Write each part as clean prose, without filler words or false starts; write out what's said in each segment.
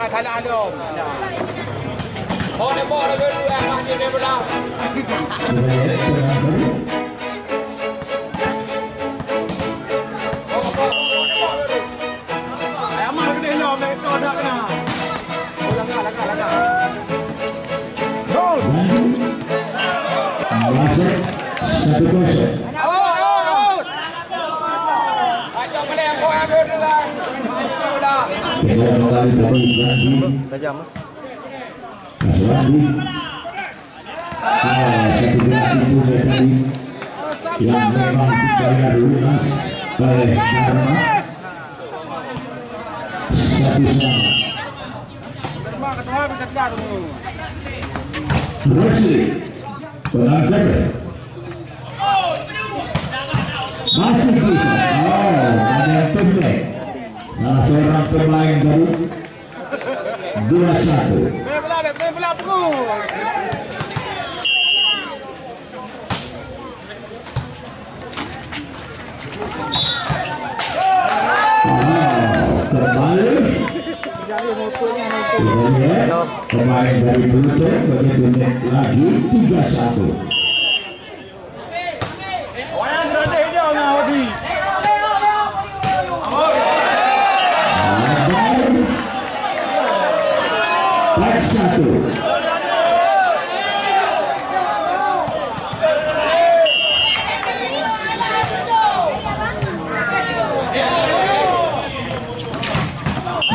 Tanah Alom. Oh, dia bawa dulu yang dia belah. Ayamah gede lo, mereka dah kena. Laga. Gol. Masuk 1-0. Ajak boleh yang bawa ambil dulu lah. Kedua kembali dari Berandi. Tajam. Berandi. Satu belas itu dari yang memang dibayar lunas oleh Karma. Satu sama. Berhasil. Berakhir. Masih bisa. Ada yang pendek. Salah seorang pemain baru 2-1. Belah bro. Kembali. Pemain dari Vluto begitu lagi 3-1. Satu.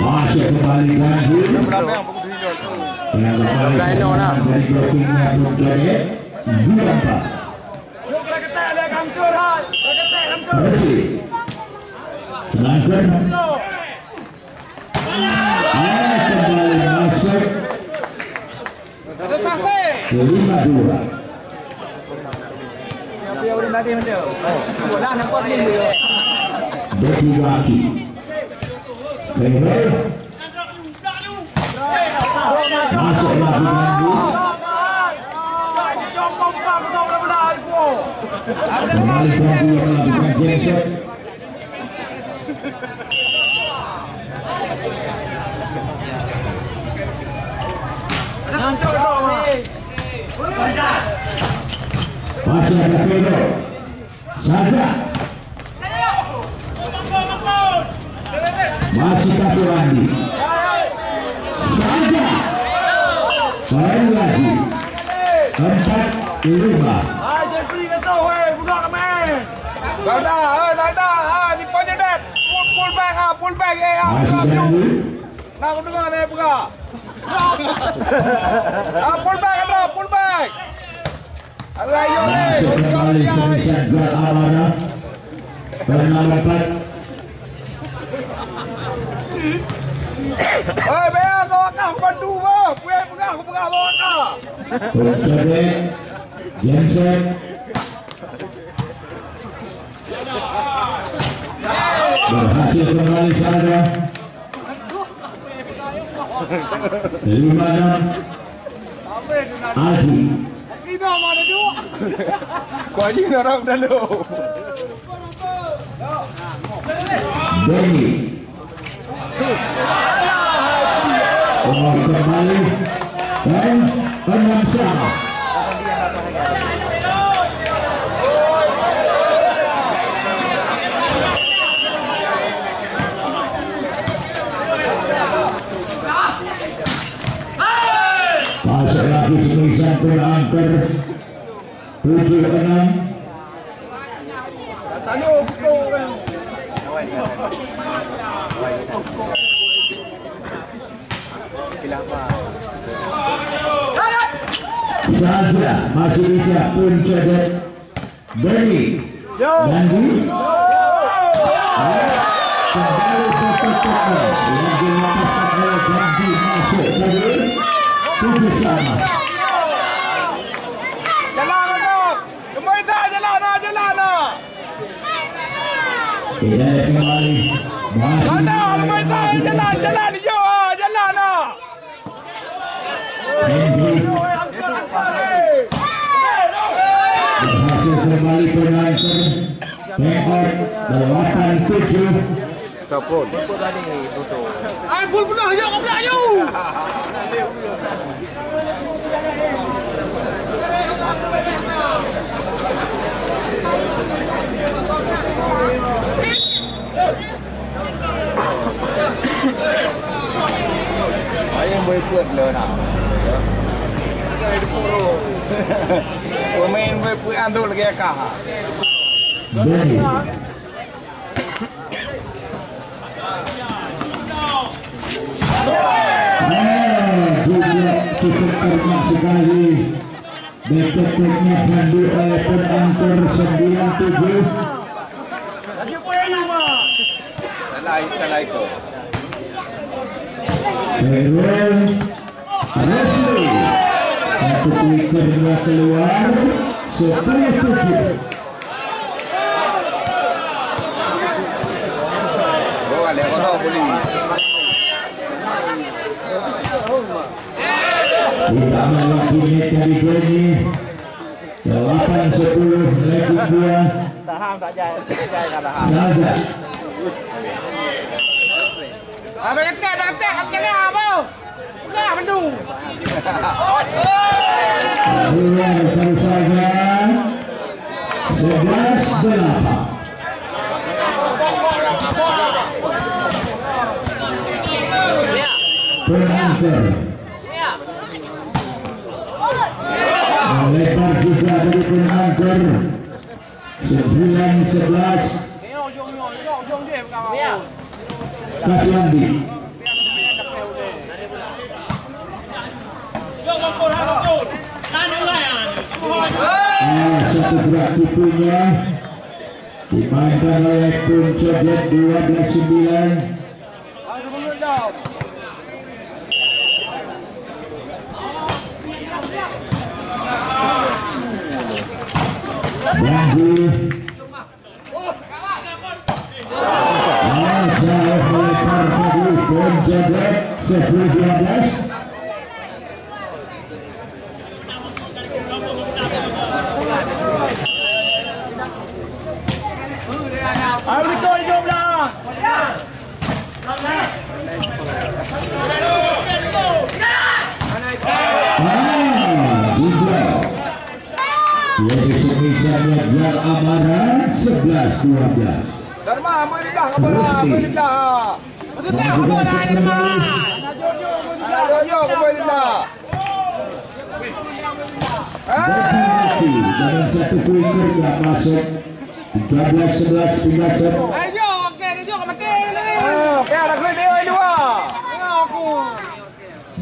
Masih kembali lagi. Yang kembali dari blockingnya Berakhir 2-4. Bersih. Sedangkan kembali masuk 5-2. Berakhir. Masuk lagi minggu. Kembali Berakhir melakukan geser. Masih ada Pedro. Saja. Masih kasih lagi. Saja. Baru lagi. 4-5. Dah dah, ni punya dah. Pull back Masih janji. Nak dengar ni buka. Pull back. Rayo ni. Masuk kembali semisal gol amanah. Pernah dapat. Bayar kau akak bantu bah. Punya aku pegang bawa akak. Terjadi. Jensen. Berhasil kembali saja. 5-6. Aji. Ina mana tu? Kau ni orang dulu. Benny. Kembali dan 6 sama. Masuk lagi semisal berangker 7-6. Saja masih bisa punca dan Benny Nandi kembali bertukar yang dilepaskan oleh Nandi masuk tadi 7 sama. Tidak kembali masih Jalan hijau. berhasil kembali penonton rekor 8-7 Ataupun tadi Vluto. Ai full pernah ayo kau pula ayo. Ayam boleh buat le nak. Pemain boleh buat antuk lagi akak. Cukup termak sekali. Detektifnya bandu oleh penangkar 97. Salah ikut. Terus Resli satu twitternya keluar 10-7. Oh, ada orang Volli. Tidak lagi net dari Volli 8-10 lagi 2. Tak jai kalah. Saja. Abang kata apa? Dah bandu. Keluar baru saja 11-8. Penangkar melebar juga dari penangkar 9-11. Kaswandi satu gerak tipunya dimainkan oleh Puncodet 12-9. Berakhir jauh melebar tadi Puncodet 10-12. Ayo Vluto hidup dah. Jadi semisalnya biar amaran 11-12. Dharma, boleh dah, boleh dah. Boleh dah. Berakhir dengan satu kuiker tidak masuk 13-11 pindah set. Ayo, okey, dia juga mati ni. Kayak ada kulit dia dua. Aku.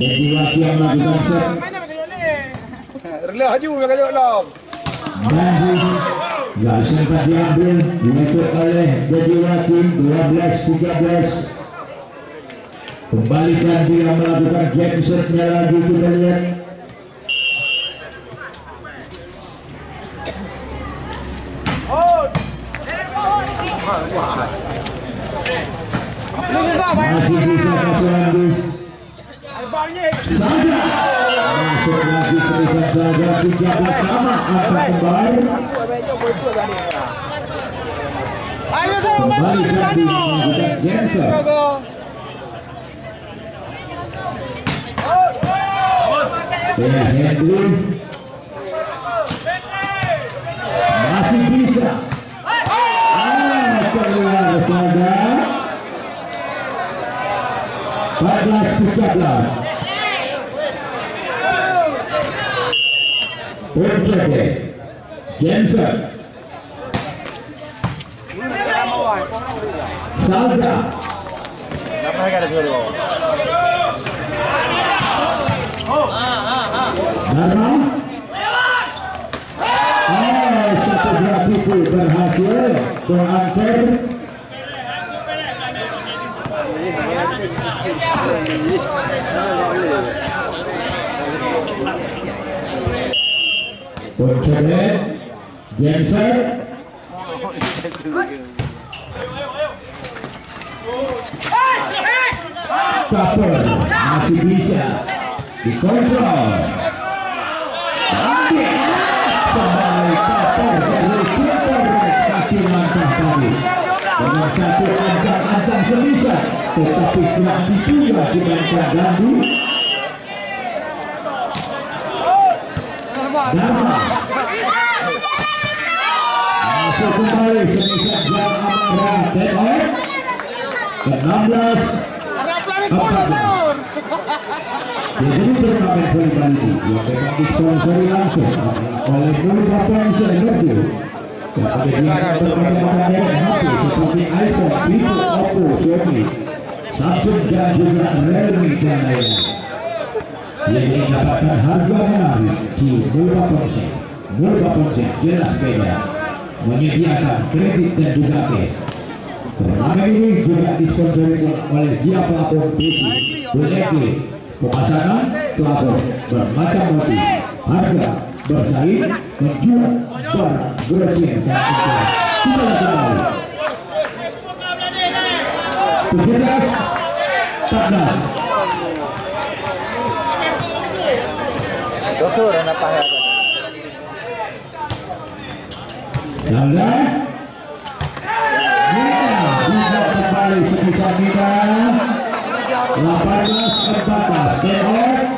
Bagi laki yang melakukan set. Mana macam ni? Relah haju nak kajak lam. Bagi tidak sempat diambil, diikut oleh Bagi laki 12-13. Kembalikan dia melakukan jab setnya lagi, kita lihat. Masih bisa Kaswandi saja masuk lagi terikat saja 13 sama angka kembar. Ayo tolong bantu Kembalikan di melakukan Jensen. Henry masih bisa. Keluar saja 14-13. Puncodet Jensen Salda Dharma satu gerak tipu berhasil berangker. Puncodet Jensen Kapol masih bisa dikontrol. Ambil kembali Kapol dari Volli kaki langkah tadi dengan satu ancang-ancang tetapi kerap ditunda dimainkan Gandu. Dharma masuk kembali semisal jam amarah Tengok 16-14. Jadi turnamen Volli Bali yang memang disponsori langsung oleh Vluto Energi. Kemudian perkembangan HP seperti iPhone, Vluto, Oppo, Xiaomi, Samsung dan juga Realme dan lainnya. Yang mendapatkan harga menarik di Vluto jelas beda, menyediakan kredit dan juga cash. Turnamen ini juga disponsori oleh Dia Pelapor Besi, Berakhir, pemasangan pelapor bermacam motif, harga bersaing, menjual barang bersih dan indah. Kita kembali 17-14. Dokter apa ya? Laga tidak kembali sebesar kita 18-14. Tengok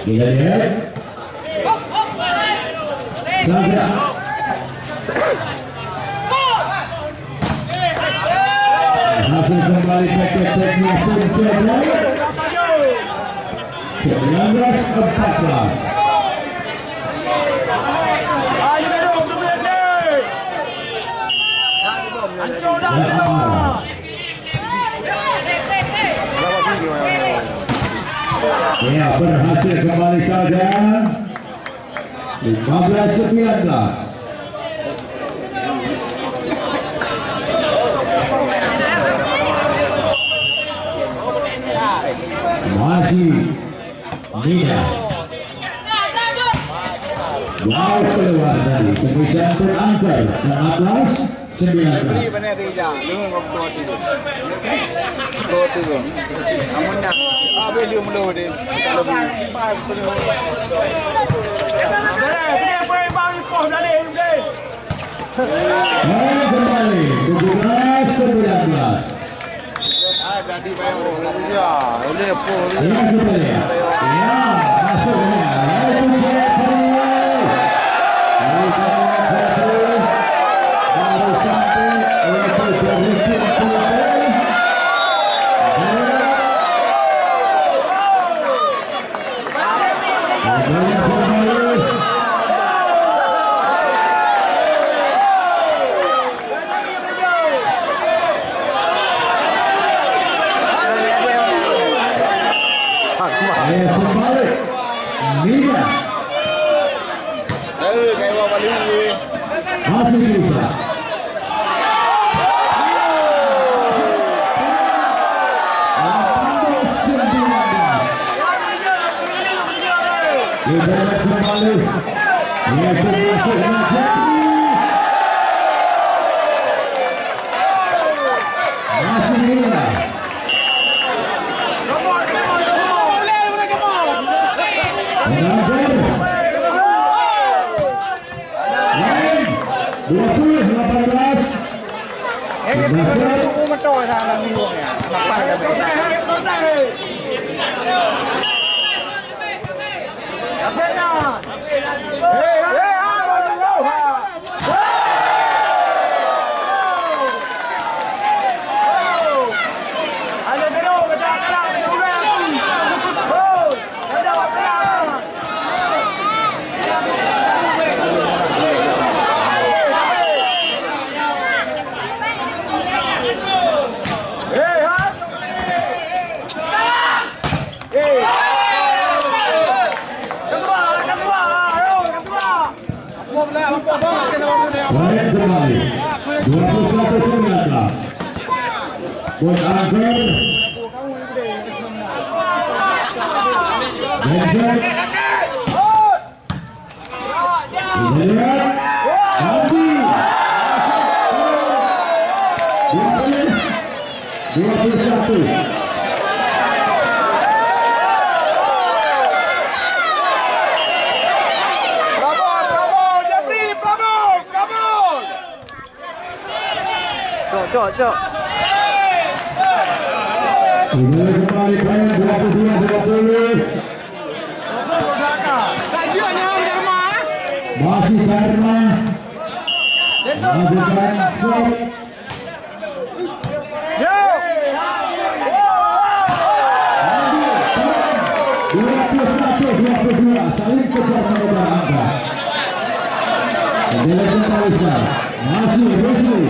lihat saja hasil kembali tek-teknya pun jalan 19-14. Ya, berhasil kembali saja 15-19. Masih Nida wow keluar dari semisal berangker 16-19. Kembali 17-19. Ya, masuknya masih bisa. Kita kembali. Masih bisa. Baik kembali 21-19 buat Angker Cok. Kembali final 22-20. Masih Dharma. Melakukan shot. Yo. 21-22 saling kejar pada angka. Kembali kembali masih Rusli.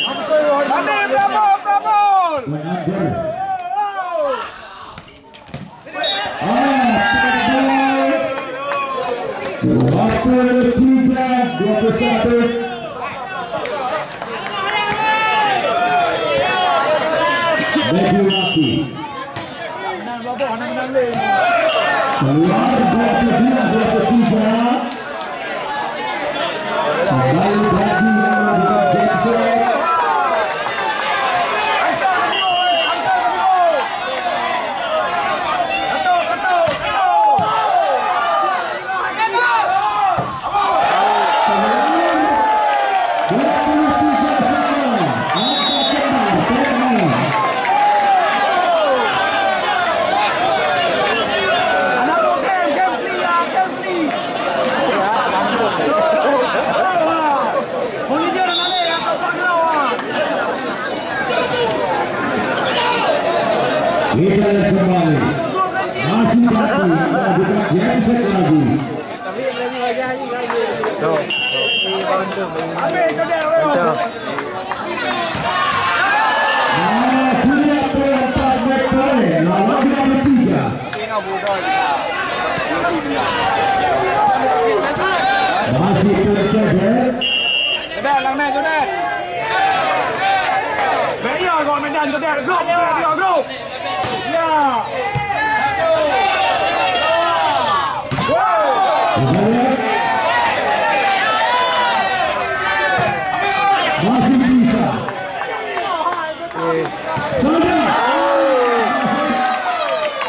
Waktu 3:21. Bagi laki. Keluar 22-23. Kembali bagi Jensen. Kita kembali masih lagi melakukan Jensen lagi. Sudah perempat meter lawan 3. Masih tercecer. Jodet lang nè, Jodet. Bây giờ gọi mình đàn Jodet group, group. Yeah. Masih bisa. Sudah.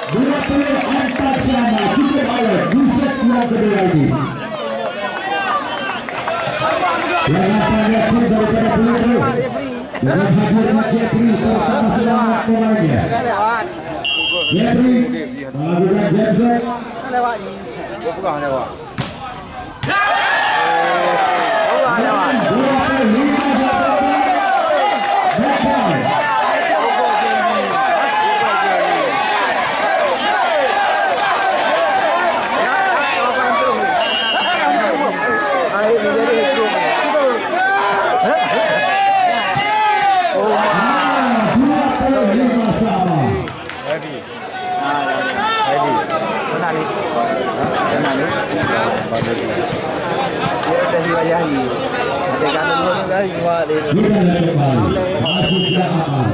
24 sama cukup awal di set kedua ini. Yang pada pun daripada Vluto. Dengan hadirnya Jeffrey serta masalah pemainnya. Jeffrey melakukan Jensen. Masih aman.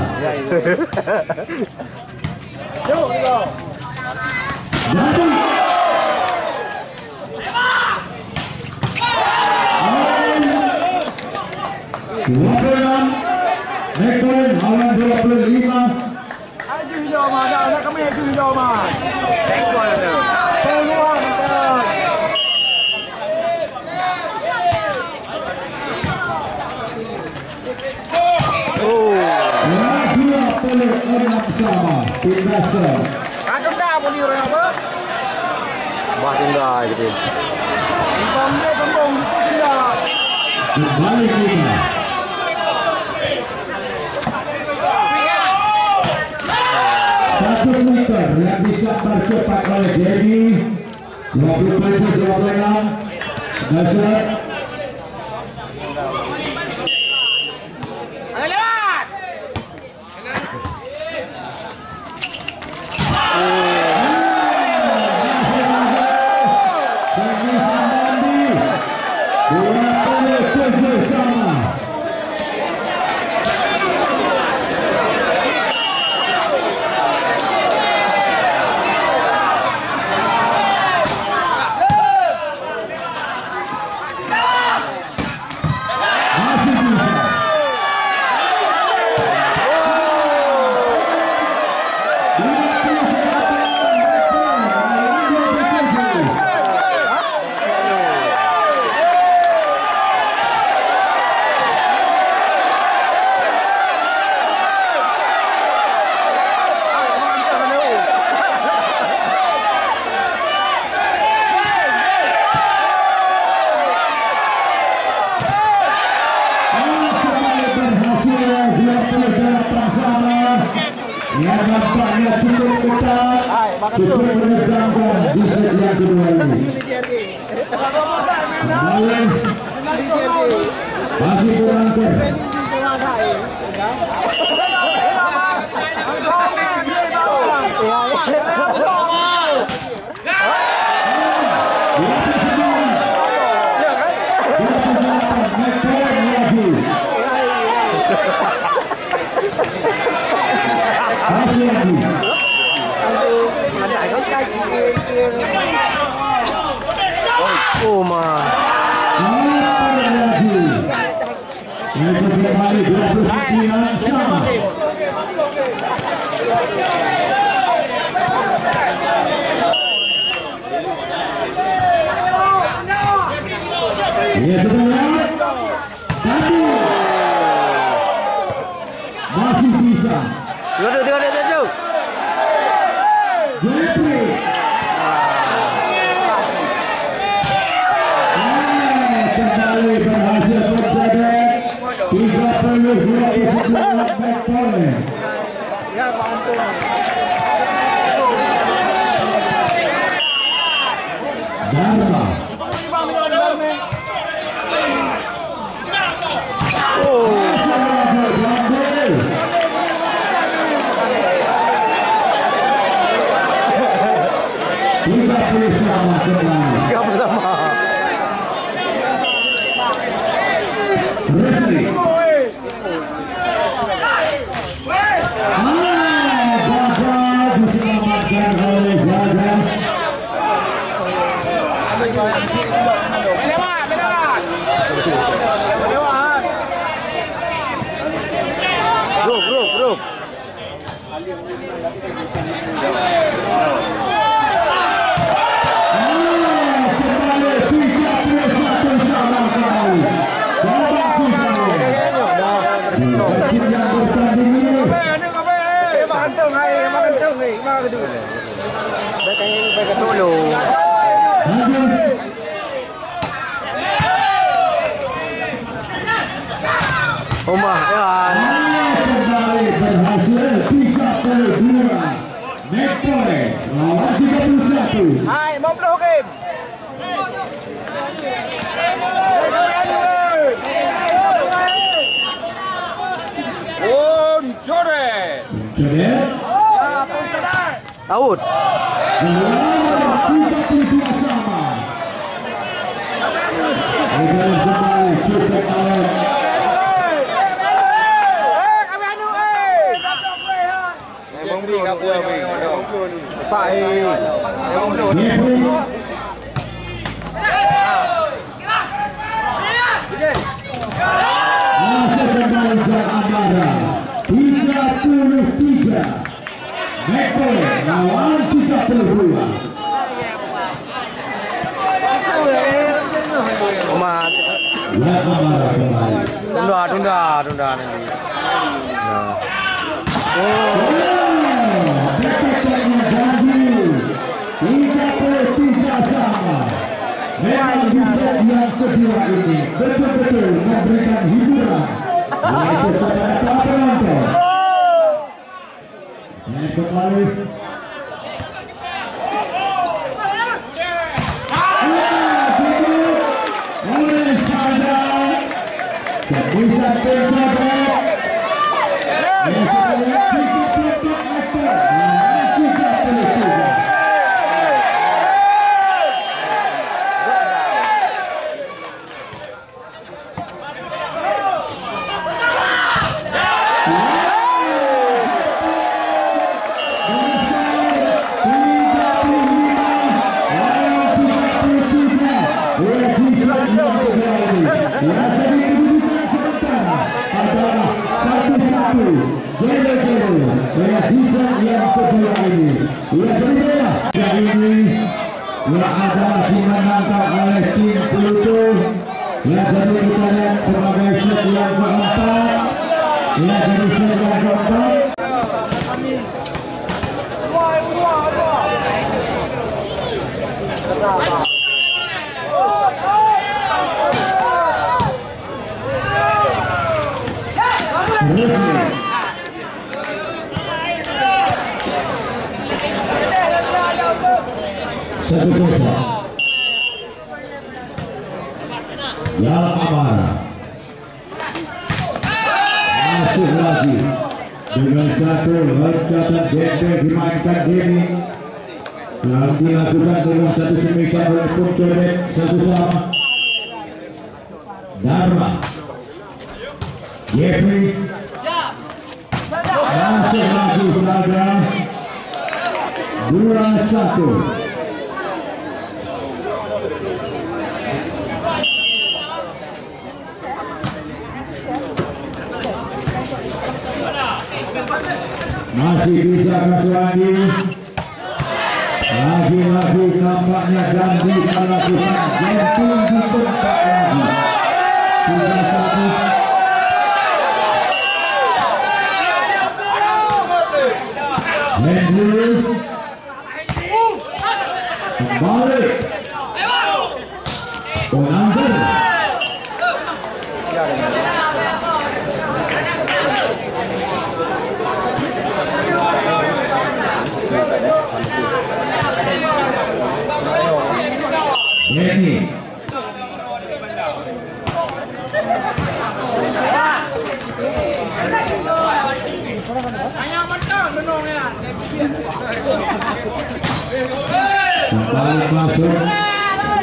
Lawan 25. Aji hijau mah, ada kami hijau mah. Keluar ada. Keluar ada. Sama Pinasa. Kadang dah pun dia orang apa? Bah tinggal gitu. Kembang tinggal. Kembali kita. Satu meter yang bisa percepat oleh Jadi 27-26 dasar. Yang nampaknya cukup ketat, cukup menegangkan di set yang kedua ini. Masih berangkat. Oh my. Masih bisa. Tengok. Kembali berhasil terjadi 30-29 polres. Dharma. Tiga bersama. Diselamatkan oleh Laga. Bro. Baik dulu. Omah ya. Kembali berhasil 32. Polres lawan 31. Hai, 50 game. Joret. Taut. Lawan 32. Omah. Tunda nanti. Memang bisa yang kedua ini betul-betul memberikan hiburan yaitu kepada para penonton. Dan kembali oleh Sadar bisa tercapai yang kedua ini. Yang ini yang ada dimenangkan oleh tim Vluto. Yang jadi kita lihat sebagai set yang keempat. Yang jadi set yang keempat. Yang amarah masuk lagi dengan satu loncatan gembel dimainkan Dini yang dilakukan dengan satu semikian oleh Puncobek satu sama Dharma Jeffrey masuk lagi saja 2-1. Masih bisa Kaswandi, lagi-lagi nampaknya Gandhi melakukan jumping di tempat lagi. 3-1. Henry kembali Penangger Ini kembali masuk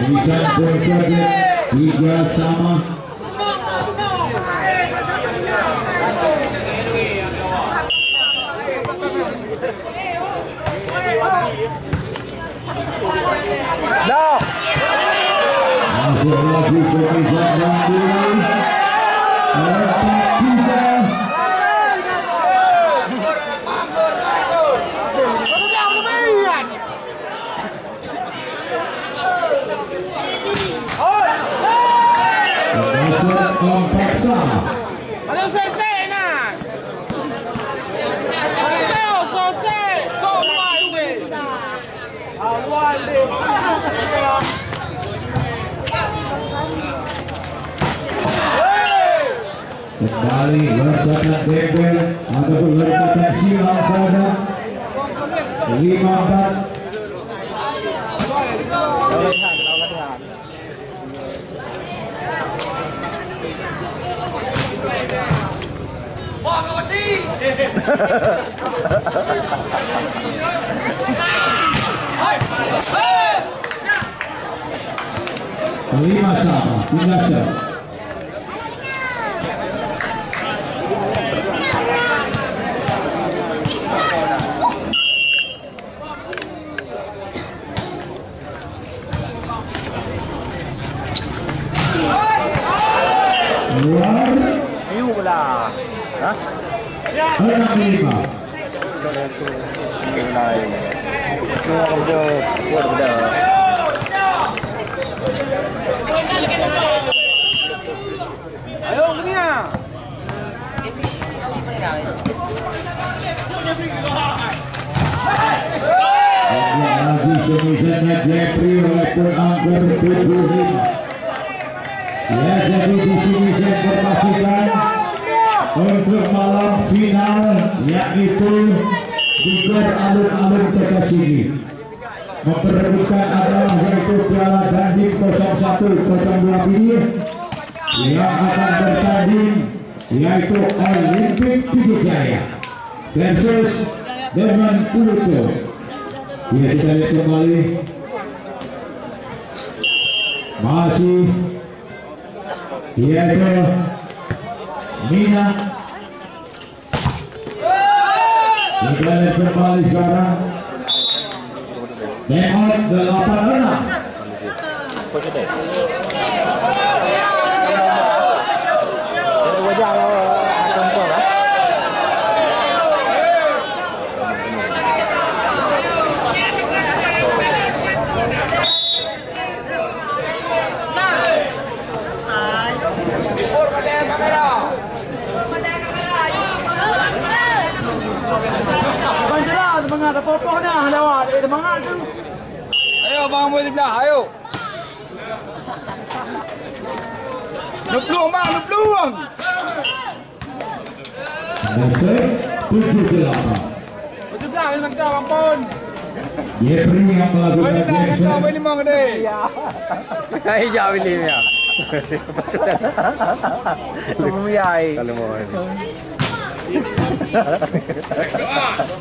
bisa berkode 3 sama. Masuk lagi ke pihak Bandung. Kembali loncatan gembel ataupun loncatan silang saja 5-4. Lima sama, 3-1. Ayo pula. Hah? 6-5. Ayo gini ya. Lagi semisalnya Jeffrey walaupun angker 75. Ya, jadi di sini saya informasikan untuk malam final yaitu di Gor Alun-Alun Kota Sigi memperebutkan adalah yaitu Piala Dandim 0102 pidie yang akan bertanding yaitu Olimpik Pidie versus dengan Vluto. Ya, kita lihat kembali masih yaitu Mina. Kita lihat kembali sekarang Dengan 8-6. Ada popoh dah, lewat dari semangat tu. Ayo bang, boleh belah, ayo. Nuk peluang bang, nuk peluang. Betul, 7-8. Betul belah dengan kita bang Pon. Jeffrey yang melakukan action. Kau ini mau gede. Saya jauh ini ya. Kamu yai. Kalau mau ini.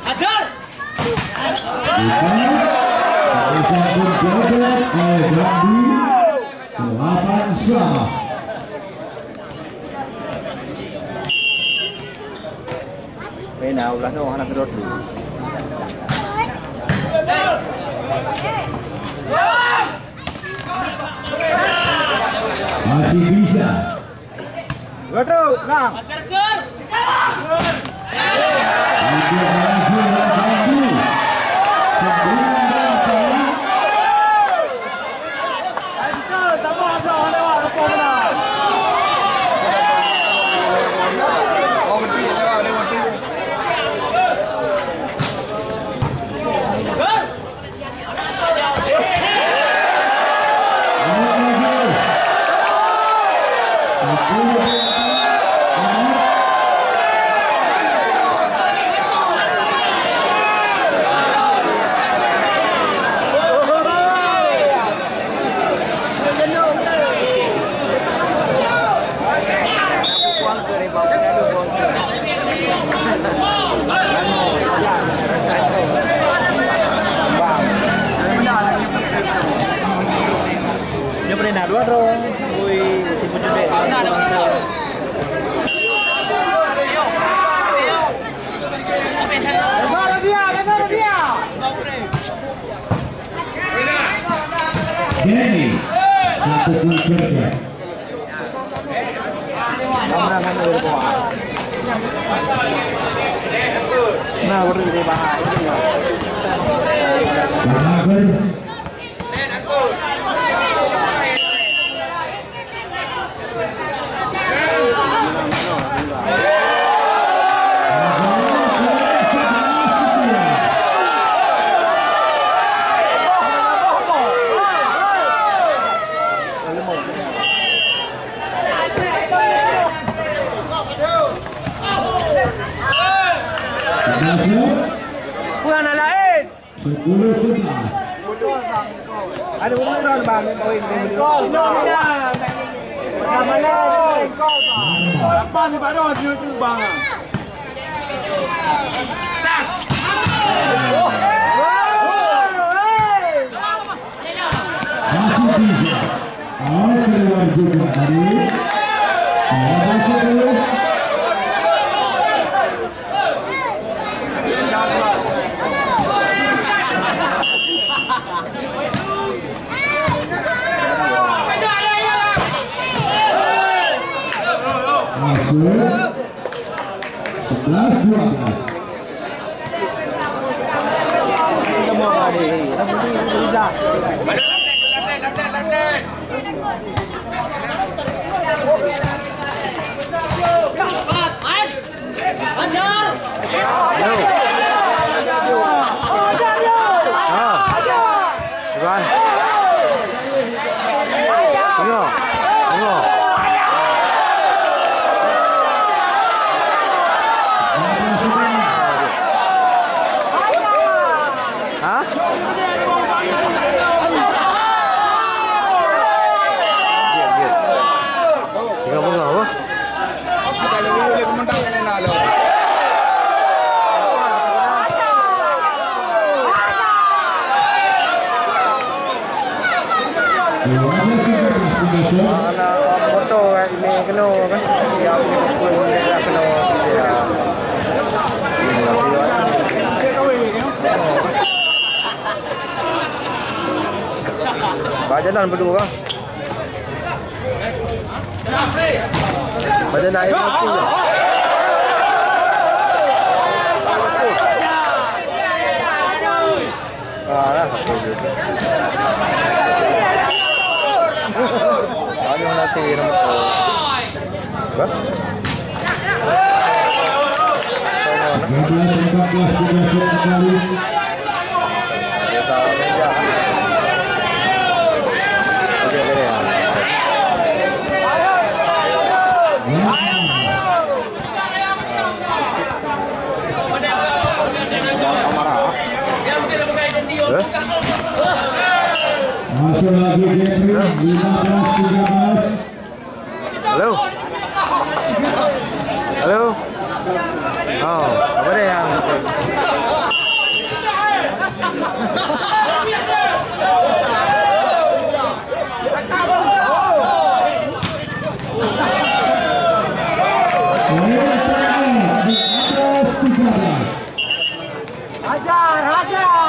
Ajar. Nah, ulah dong anak kedot dulu. Masih bisa. Betul, nah. Dia pernah dua dong. Woi, tipu judi. Jenny, satu kulturnya. Nah, baru di bahas. Berakhir. Bukan anak lain. 10-11. Ada umur orang bang, poin ini. Gol, ya. Mana gol bang? Apa ni pada orang tu bang? Masih bisa. Awal keluar juga dari. Masuk 11-12. Semua kali. Tidak. Foto ini kena kan? Ya, pun dia kena dia. Bajanan berdua kan? Bajanan itu tu. Lah, ada nanti nombor. Apa? Masuk lagi Jeffrey 15-13. Halo. Halo. Oh, apa dia yang? Hajar, hajar.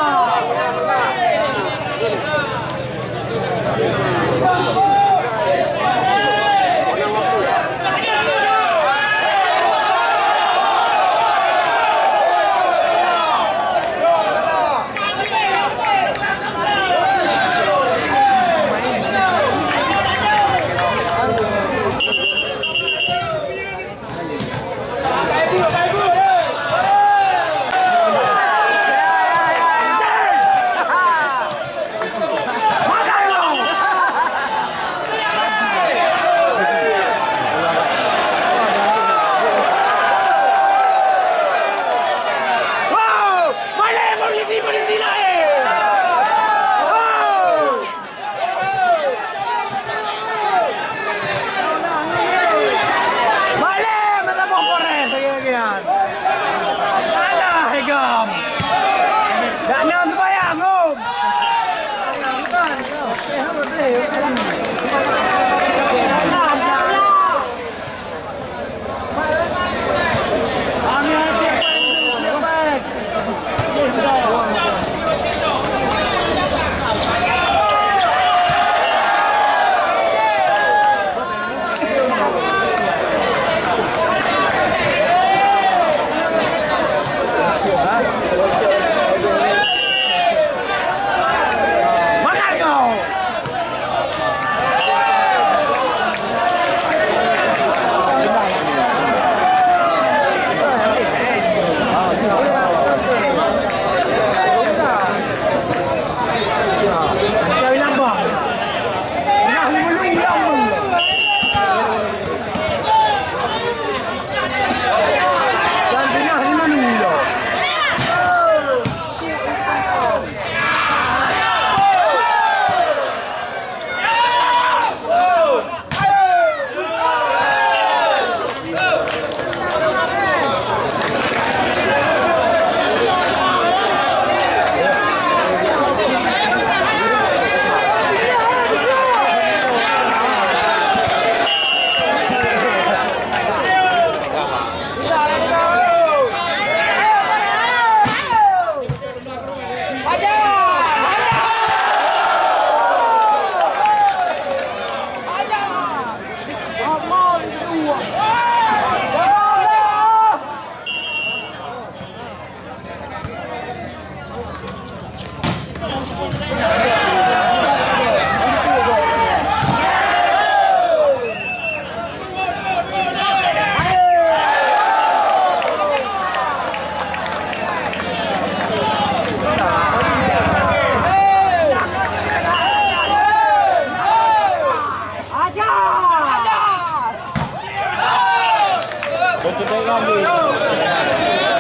Betul dengan dia.